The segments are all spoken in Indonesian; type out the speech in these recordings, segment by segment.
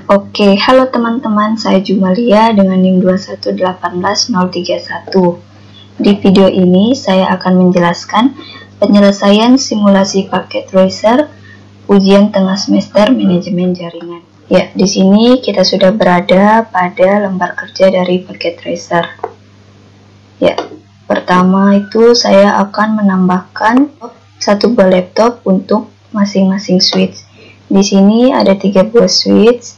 Oke, halo teman-teman, saya Jumalia dengan NIM 2118031. Di video ini saya akan menjelaskan penyelesaian simulasi paket tracer ujian tengah semester manajemen jaringan. Ya, di sini kita sudah berada pada lembar kerja dari paket tracer. Ya, pertama itu saya akan menambahkan satu buah laptop untuk masing-masing switch. Di sini ada 3 buah switch.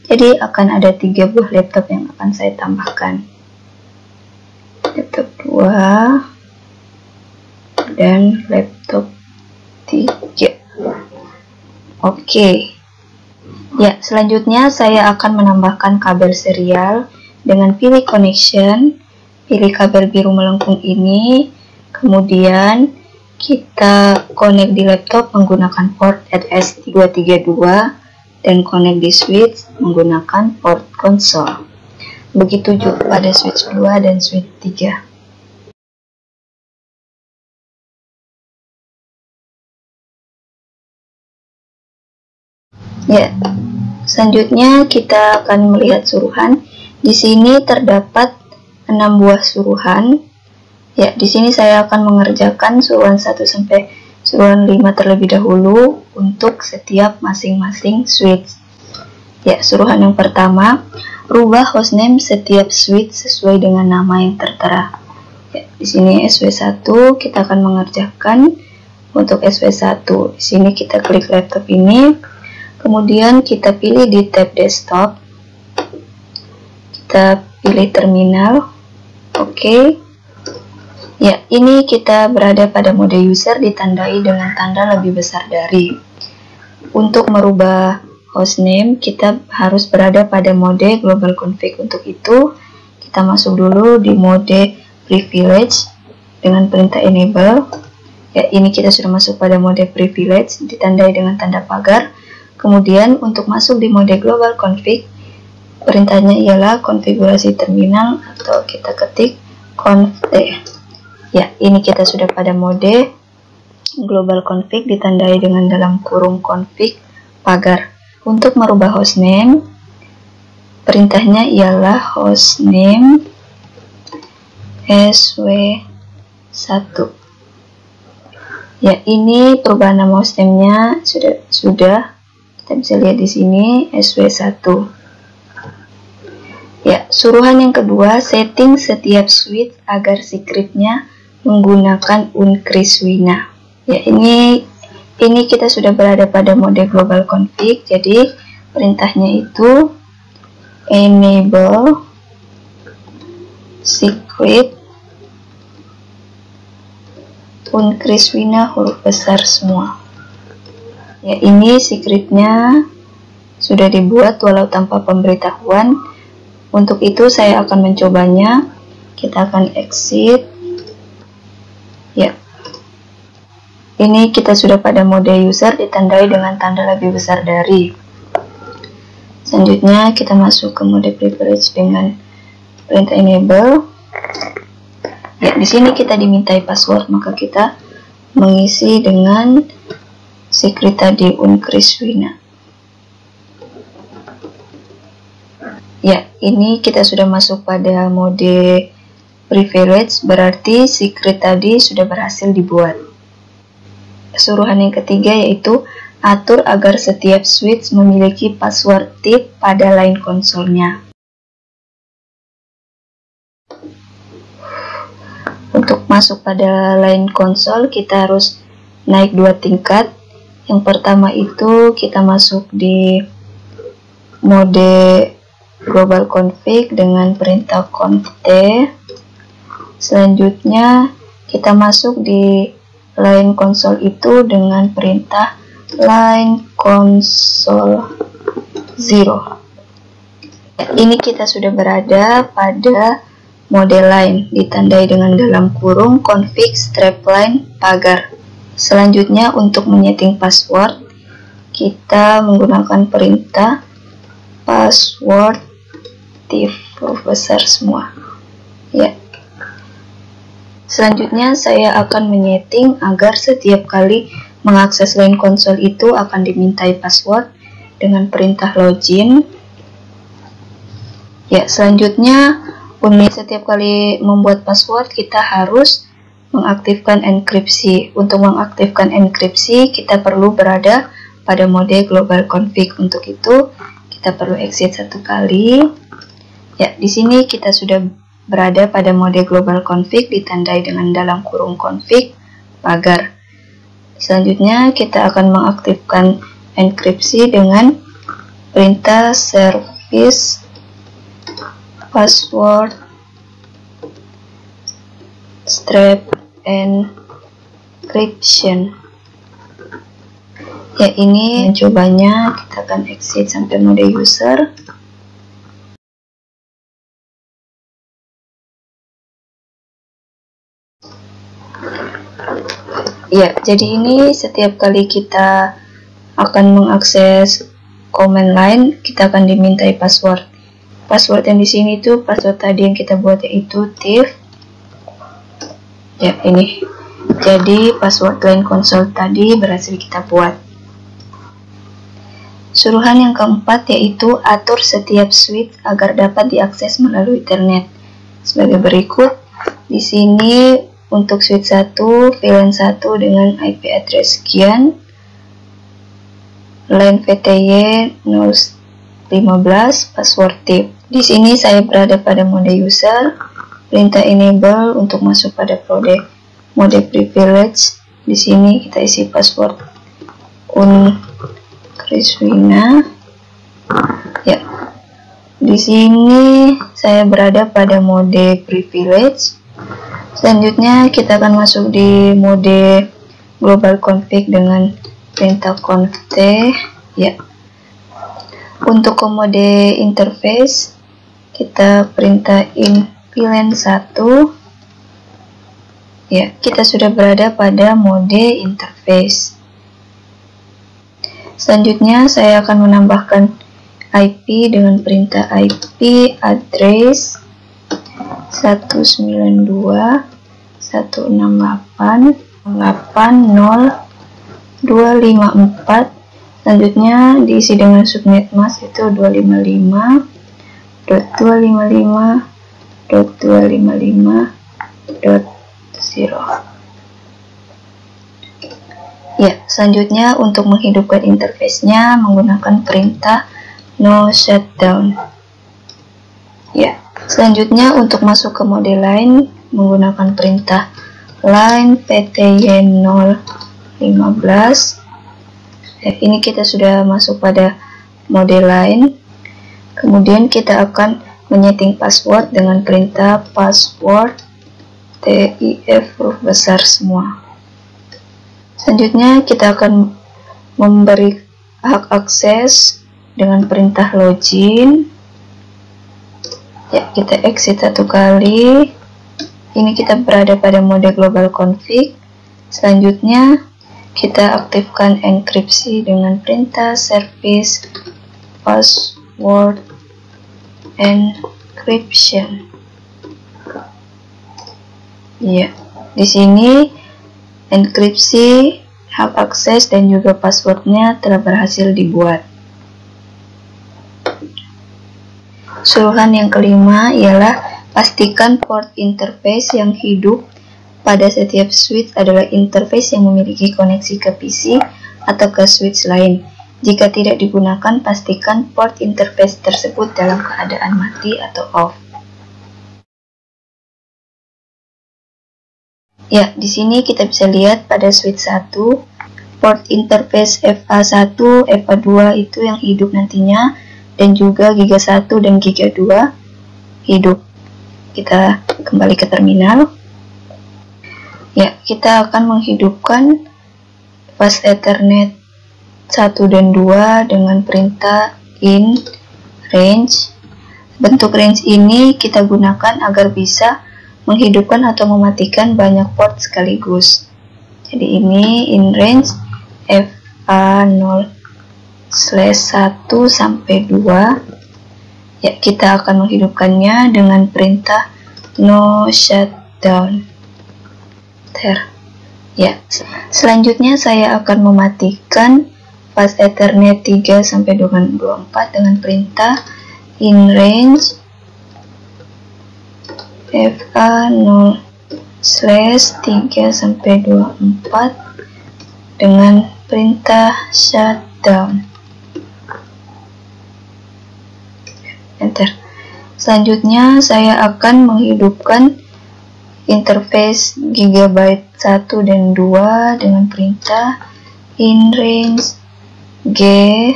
Jadi akan ada 3 buah laptop yang akan saya tambahkan. Laptop 2 dan laptop 3. Oke. Ya, selanjutnya saya akan menambahkan kabel serial dengan pilih connection, pilih kabel biru melengkung ini, kemudian kita connect di laptop menggunakan port RS232 dan connect di switch menggunakan port konsol. Begitu juga pada switch 2 dan switch 3. Ya, selanjutnya kita akan melihat suruhan. Di sini terdapat 6 buah suruhan. Ya, di sini saya akan mengerjakan suruhan 1 sampai suruhan 5 terlebih dahulu untuk setiap masing-masing switch. Ya, suruhan yang pertama, rubah hostname setiap switch sesuai dengan nama yang tertera. Ya, di sini SW1 kita akan mengerjakan untuk SW1. Di sini kita klik laptop ini, kemudian kita pilih di tab desktop. Kita pilih terminal. Oke. Ya, ini kita berada pada mode user ditandai dengan tanda lebih besar dari. Untuk merubah hostname, kita harus berada pada mode global config. Untuk itu, kita masuk dulu di mode privilege dengan perintah enable. Ya, ini kita sudah masuk pada mode privilege ditandai dengan tanda pagar. Kemudian, untuk masuk di mode global config, perintahnya ialah konfigurasi terminal atau kita ketik conf. Ya, ini kita sudah pada mode global config ditandai dengan dalam kurung config pagar. Untuk merubah hostname, perintahnya ialah hostname SW1. Ya, ini perubahan nama hostname-nya sudah kita bisa lihat di sini SW1. Ya, suruhan yang kedua, setting setiap switch agar secretnya menggunakan uncriswina. Ya, ini kita sudah berada pada mode global config. Jadi perintahnya itu enable secret uncriswina huruf besar semua. Ya, ini secretnya sudah dibuat walau tanpa pemberitahuan. Untuk itu saya akan mencobanya. Kita akan exit. Ya, ini kita sudah pada mode user ditandai dengan tanda lebih besar dari. Selanjutnya kita masuk ke mode privilege dengan perintah enable. Ya, di sini kita dimintai password, maka kita mengisi dengan secret tadi uncriswina. Ya, ini kita sudah masuk pada mode privilege, berarti secret tadi sudah berhasil dibuat. Suruhan yang ketiga yaitu atur agar setiap switch memiliki password tip pada line konsolnya. Untuk masuk pada line konsol, kita harus naik 2 tingkat. Yang pertama itu kita masuk di mode global config dengan perintah conft. Selanjutnya kita masuk di line konsol itu dengan perintah line console 0. Ini kita sudah berada pada mode line ditandai dengan dalam kurung config strapline pagar. Selanjutnya untuk menyeting password, kita menggunakan perintah password tip huruf besar semua. Ya. Selanjutnya saya akan menyeting agar setiap kali mengakses line konsol itu akan dimintai password dengan perintah login. Ya, selanjutnya setiap kali membuat password kita harus mengaktifkan enkripsi. Untuk mengaktifkan enkripsi kita perlu berada pada mode global config. Untuk itu kita perlu exit satu kali. Ya, di sini kita sudah berada pada mode global config ditandai dengan dalam kurung config pagar. Selanjutnya kita akan mengaktifkan enkripsi dengan perintah service password strap encryption. Ya, ini mencobanya. Kita akan exit sampai mode user. Ya, jadi ini setiap kali kita akan mengakses command line, kita akan dimintai password. Password yang di sini itu password tadi yang kita buat, yaitu thief. Ya, ini. Jadi password line console tadi berhasil kita buat. Suruhan yang keempat yaitu atur setiap switch agar dapat diakses melalui Ethernet. Sebagai berikut. Di sini untuk switch 1, VLAN 1 dengan IP address sekian. Line VTY 015, password tip. Di sini saya berada pada mode user. Perintah enable untuk masuk pada mode privilege. Di sini kita isi password Kriswina. Ya. Di sini saya berada pada mode privilege. Selanjutnya kita akan masuk di mode global config dengan perintah conft. Ya. Untuk ke mode interface kita perintah VLAN 1. Ya, kita sudah berada pada mode interface. Selanjutnya saya akan menambahkan IP dengan perintah IP address 192.168.80254. Selanjutnya diisi dengan subnet mask itu 255.255.255.0. Ya, selanjutnya untuk menghidupkan interface-nya menggunakan perintah no shutdown. Ya, selanjutnya untuk masuk ke mode line menggunakan perintah line PTY 015. Ini kita sudah masuk pada mode line. Kemudian kita akan menyeting password dengan perintah password TIF huruf besar semua. Selanjutnya kita akan memberi hak akses dengan perintah login. Ya, kita exit satu kali. Ini kita berada pada mode global config. Selanjutnya kita aktifkan enkripsi dengan perintah service password encryption. Ya, di sini enkripsi, hak akses dan juga passwordnya telah berhasil dibuat. Suruhan yang kelima ialah pastikan port interface yang hidup pada setiap switch adalah interface yang memiliki koneksi ke PC atau ke switch lain. Jika tidak digunakan, pastikan port interface tersebut dalam keadaan mati atau off. Ya, di sini kita bisa lihat pada switch 1, port interface FA1, FA2 itu yang hidup nantinya, dan juga Giga 1 dan Giga 2 hidup. Kita kembali ke terminal. Ya, kita akan menghidupkan fast Ethernet 1 dan 2 dengan perintah in range. Bentuk range ini kita gunakan agar bisa menghidupkan atau mematikan banyak port sekaligus. Jadi ini in range FA0/1 sampai 2. Ya, kita akan menghidupkannya dengan perintah no shutdown. Ya, selanjutnya saya akan mematikan fast Ethernet 3 sampai dengan 24 dengan perintah in range FA 0/3-24 dengan perintah shutdown. Enter. Selanjutnya saya akan menghidupkan interface gigabyte 1 dan 2 dengan perintah in range G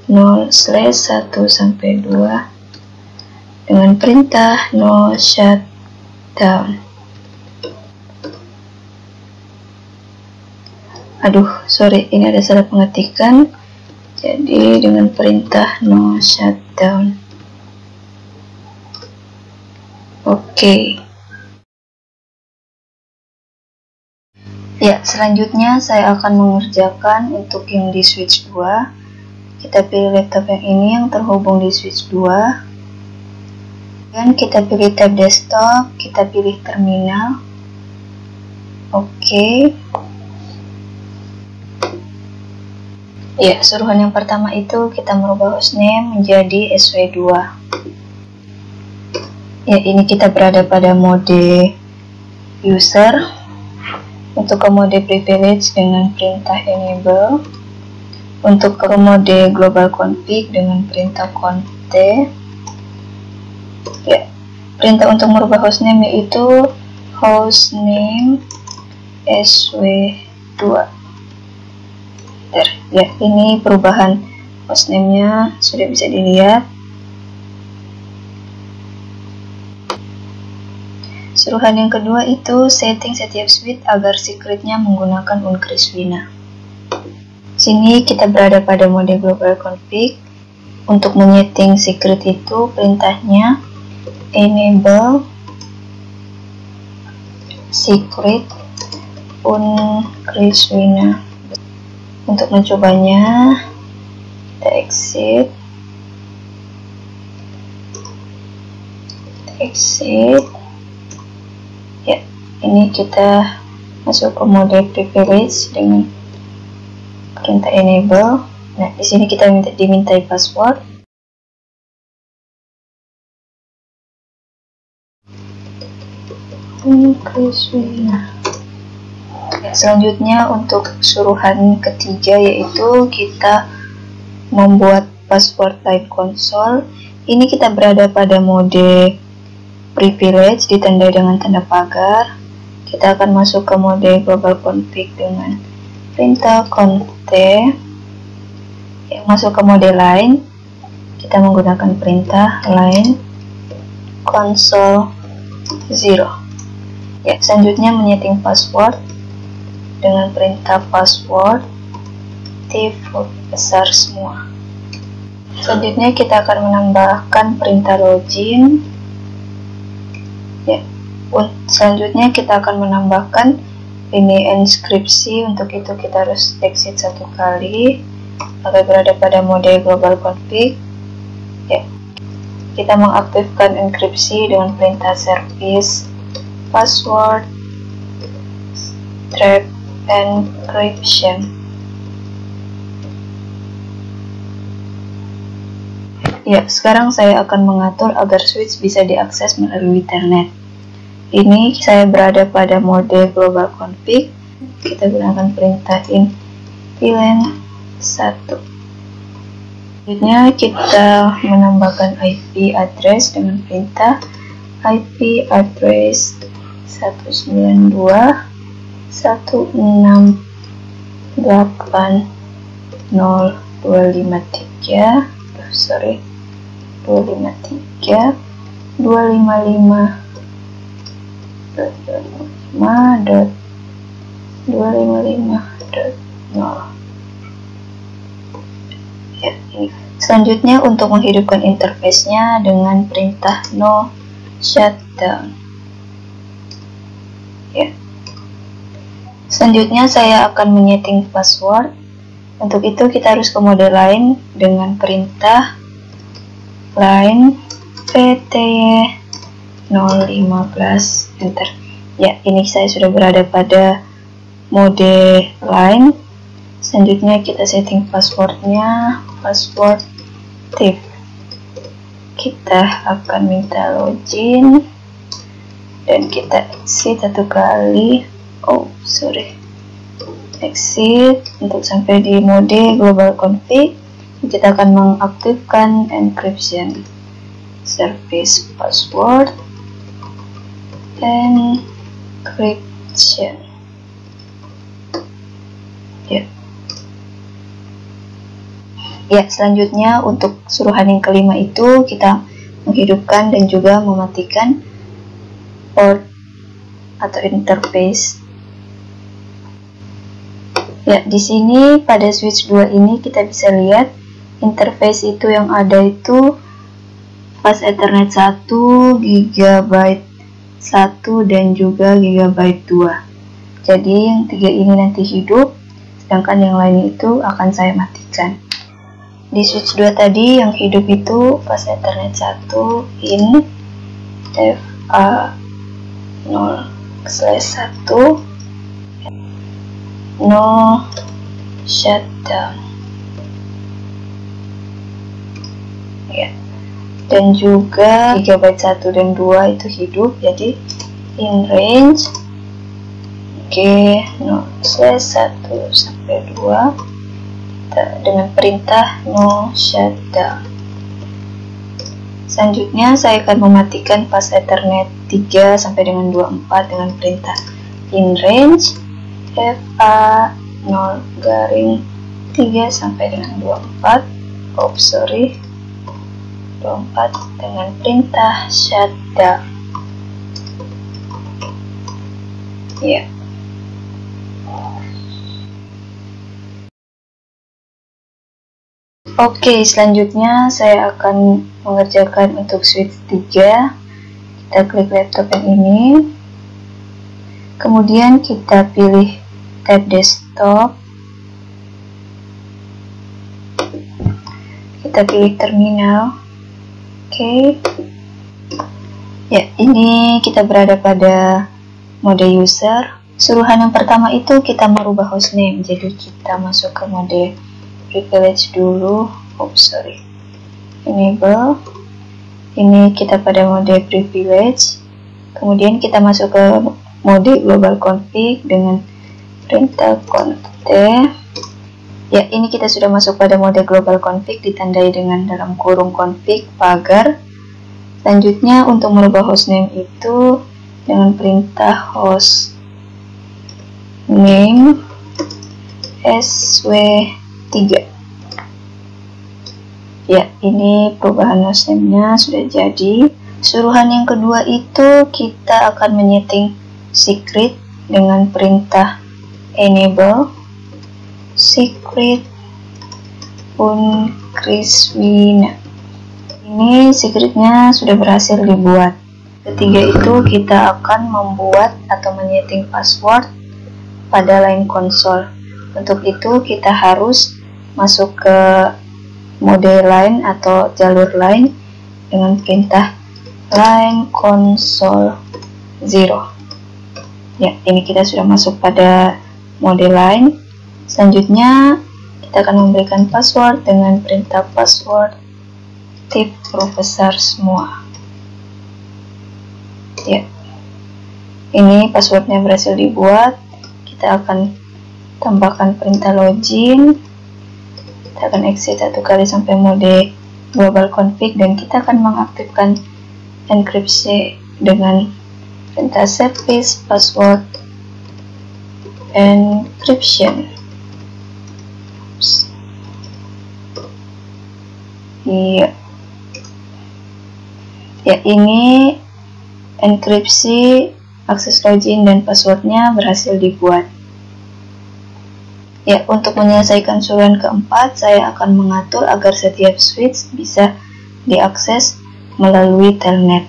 0/1-2 dengan perintah no shutdown. Aduh, sorry, ini ada salah pengetikan. Jadi dengan perintah no shutdown. Oke. Ya, selanjutnya saya akan mengerjakan untuk yang di switch 2. Kita pilih laptop yang ini yang terhubung di switch 2. Dan kita pilih tab desktop, kita pilih terminal. Oke. Ya, suruhan yang pertama itu kita merubah hostname menjadi SW2. Ya, ini kita berada pada mode user. Untuk ke mode privilege dengan perintah enable. Untuk ke mode global config dengan perintah const. Ya, perintah untuk merubah hostname yaitu hostname sw2. Ya, ini perubahan hostname-nya sudah bisa dilihat. Suruhan yang kedua itu setting setiap switch agar secretnya menggunakan uncriswina. Sini kita berada pada mode global config. Untuk menyeting secret itu perintahnya enable secret uncriswina. Untuk mencobanya kita exit. Ya, ini kita masuk ke mode privilege dengan perintah enable. Nah, di sini kita dimintai password. Ya, selanjutnya untuk suruhan ketiga yaitu kita membuat password line console. Ini kita berada pada mode privilege ditandai dengan tanda pagar. Kita akan masuk ke mode global config dengan perintah const. Yang masuk ke mode line, kita menggunakan perintah line console 0. Ya, selanjutnya menyeting password dengan perintah password default besar semua. Selanjutnya kita akan menambahkan perintah login. Ya, selanjutnya kita akan menambahkan ini inskripsi. Untuk itu kita harus exit satu kali agar berada pada mode global config. Ya, kita mengaktifkan enkripsi dengan perintah service password strap encryption. Ya, sekarang saya akan mengatur agar switch bisa diakses melalui internet. Ini saya berada pada mode global config. Kita gunakan perintah in VLAN 1. Selanjutnya kita menambahkan IP address dengan perintah IP address 192.168.0.253 255.255.0. Ya, ini. Selanjutnya untuk menghidupkan interface-nya dengan perintah no shutdown. Ya. Selanjutnya saya akan menyeting password. Untuk itu kita harus ke mode line dengan perintah line pty 015 enter. Ya, ini saya sudah berada pada mode line. Selanjutnya kita setting passwordnya password tip. Kita akan minta login dan kita exit satu kali. Exit untuk sampai di mode global config. Kita akan mengaktifkan encryption service password encryption. Ya, selanjutnya untuk suruhan yang kelima itu kita menghidupkan dan juga mematikan port atau interface. Ya, di sini pada switch 2 ini kita bisa lihat interface itu yang ada itu fast Ethernet 1, GB 1 dan juga GB 2. Jadi yang 3 ini nanti hidup, sedangkan yang lain itu akan saya matikan. Di switch 2 tadi yang hidup itu fast Ethernet 1 in FA0/1 no shutdown. Ya. Dan juga GB 1 dan 2 itu hidup, jadi in range G0/1 sampai 2 dengan perintah no shutdown. Selanjutnya saya akan mematikan fast Ethernet 3 sampai dengan 24 dengan perintah in range FA0/3 sampai dengan 24 dengan perintah shutdown. Ya. Oke, selanjutnya saya akan mengerjakan untuk switch 3. Kita klik laptop yang ini. Kemudian kita pilih tab desktop. Kita pilih terminal. Oke. Ya, ini kita berada pada mode user. Suruhan yang pertama itu kita merubah hostname. Jadi kita masuk ke mode privilege dulu. Enable. Ini kita pada mode privilege. Kemudian kita masuk ke mode global config dengan perintah conf. Ya, ini kita sudah masuk pada mode global config ditandai dengan dalam kurung config pagar. Selanjutnya untuk merubah hostname itu dengan perintah hostname sw3. Ya, ini perubahan hostname-nya sudah jadi. Suruhan yang kedua itu kita akan menyeting secret dengan perintah enable secret uncriswina. Ini secretnya sudah berhasil dibuat. Ketiga itu kita akan membuat atau menyeting password pada line console. Untuk itu kita harus masuk ke mode line atau jalur line dengan perintah line console 0. Ya, ini kita sudah masuk pada mode line. Selanjutnya kita akan memberikan password dengan perintah password tip huruf besar semua. Ya, ini passwordnya berhasil dibuat. Kita akan tambahkan perintah login. Kita akan exit satu kali sampai mode global config dan kita akan mengaktifkan enkripsi dengan perintah service password encryption. Iya. Ya, ini enkripsi, akses login dan passwordnya berhasil dibuat. Ya, untuk menyelesaikan suruhan keempat, saya akan mengatur agar setiap switch bisa diakses melalui telnet.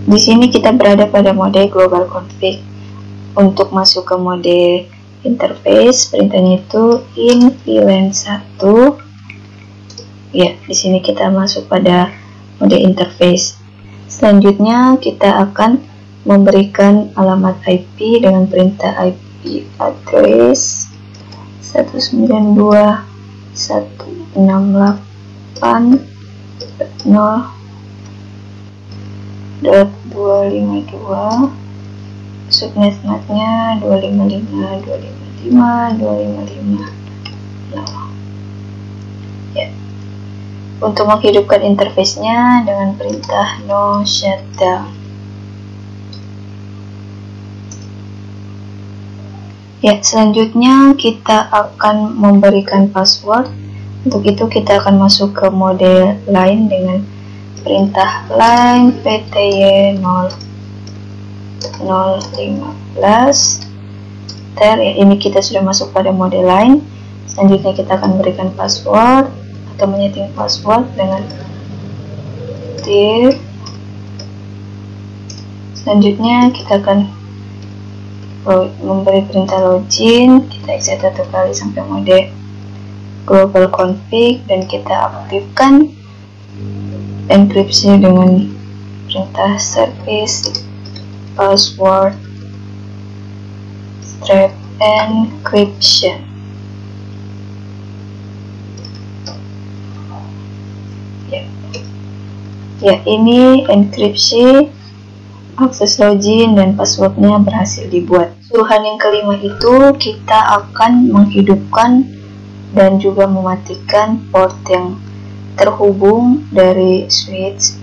Di sini kita berada pada mode global config. Untuk masuk ke mode interface, perintahnya itu in VLAN 1. Ya, di sini kita masuk pada mode interface. Selanjutnya kita akan memberikan alamat IP dengan perintah IP address 192.168.0. 255.252, subnetnya 255.255.255.0. Ya. Untuk menghidupkan interface-nya dengan perintah no shutdown. Ya, selanjutnya kita akan memberikan password. Untuk itu kita akan masuk ke mode line dengan perintah line pty 015 enter. Ya, ini kita sudah masuk pada mode line. Selanjutnya kita akan berikan password atau menyeting password dengan div. Selanjutnya kita akan memberi perintah login. Kita exit 1 kali sampai mode global config dan kita aktifkan enkripsi dengan perintah service password strap encryption. Ya, ini enkripsi, akses login dan passwordnya berhasil dibuat. Suruhan yang kelima itu kita akan menghidupkan dan juga mematikan port yang terhubung dari switch.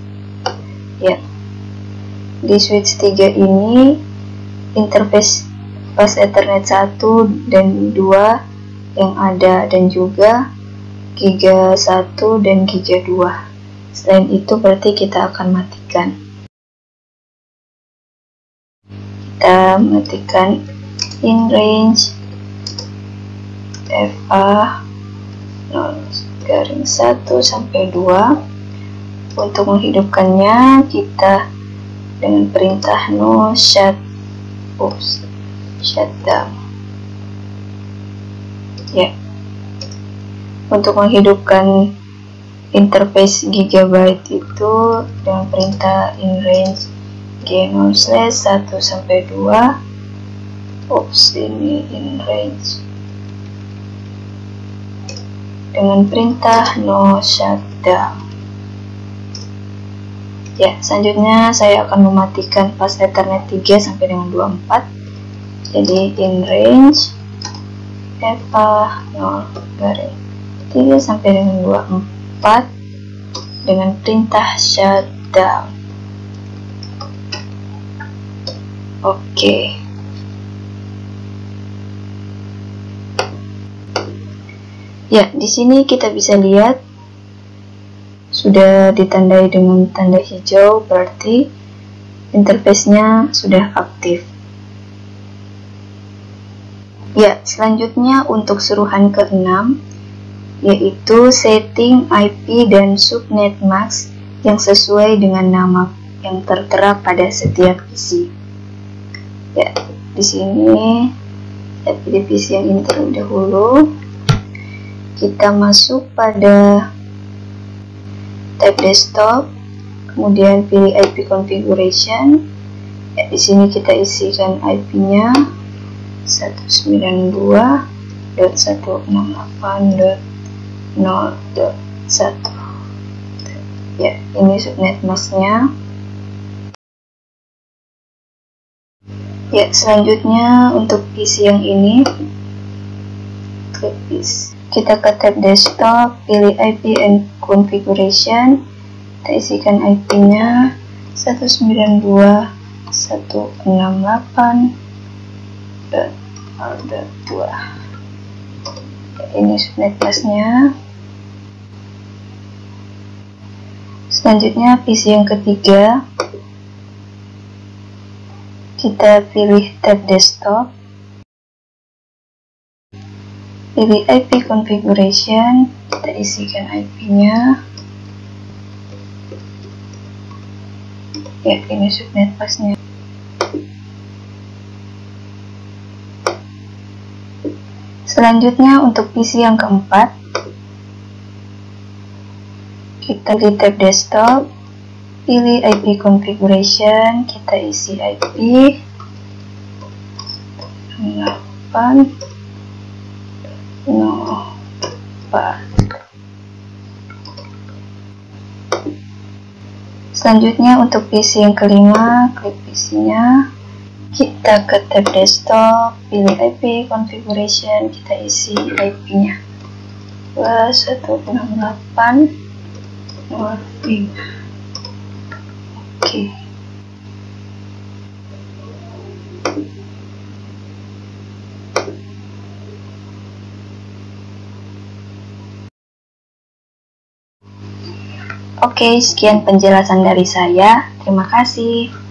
Ya, di switch 3 ini interface bus Ethernet 1 dan 2 yang ada, dan juga Giga 1 dan Giga 2. Selain itu berarti kita akan matikan. Kita matikan in range FA 0-1 sampai 2. Untuk menghidupkannya kita dengan perintah no shutdown. Ya. Untuk menghidupkan interface Gigabyte itu dengan perintah in range G0/1 sampai 2. Ini in range dengan perintah no shutdown. Ya, selanjutnya saya akan mematikan bus Ethernet 3 sampai dengan 24. Jadi in range FA 0/3 sampai dengan 24 dengan perintah shutdown. Oke. Ya, di sini kita bisa lihat sudah ditandai dengan tanda hijau, berarti interface-nya sudah aktif. Ya, selanjutnya untuk suruhan ke-6 yaitu setting IP dan subnet mask yang sesuai dengan nama yang tertera pada setiap PC. Ya, di sini saya pilih PC yang ini terlebih dahulu. Kita masuk pada tab desktop, kemudian pilih IP configuration. Ya, di sini kita isikan IP-nya 192.168.0.1. Ya, ini subnet masknya. Ya, selanjutnya untuk PC yang ini, klik PC. Kita ke tab desktop, pilih IP and configuration. Kita isikan IP-nya 192.168.0.2. Ini subnet masknya. Selanjutnya PC yang ketiga, kita pilih tab desktop, pilih IP configuration, kita isikan IP-nya. Ya, ini subnet masknya. Selanjutnya untuk PC yang keempat, kita di tab desktop, pilih IP configuration, kita isi IP 8.0.4. Selanjutnya untuk PC yang kelima, klik PC-nya, kita ke tab desktop, pilih IP configuration, kita isi IP-nya 2168.05. Oke. Oke, sekian penjelasan dari saya. Terima kasih.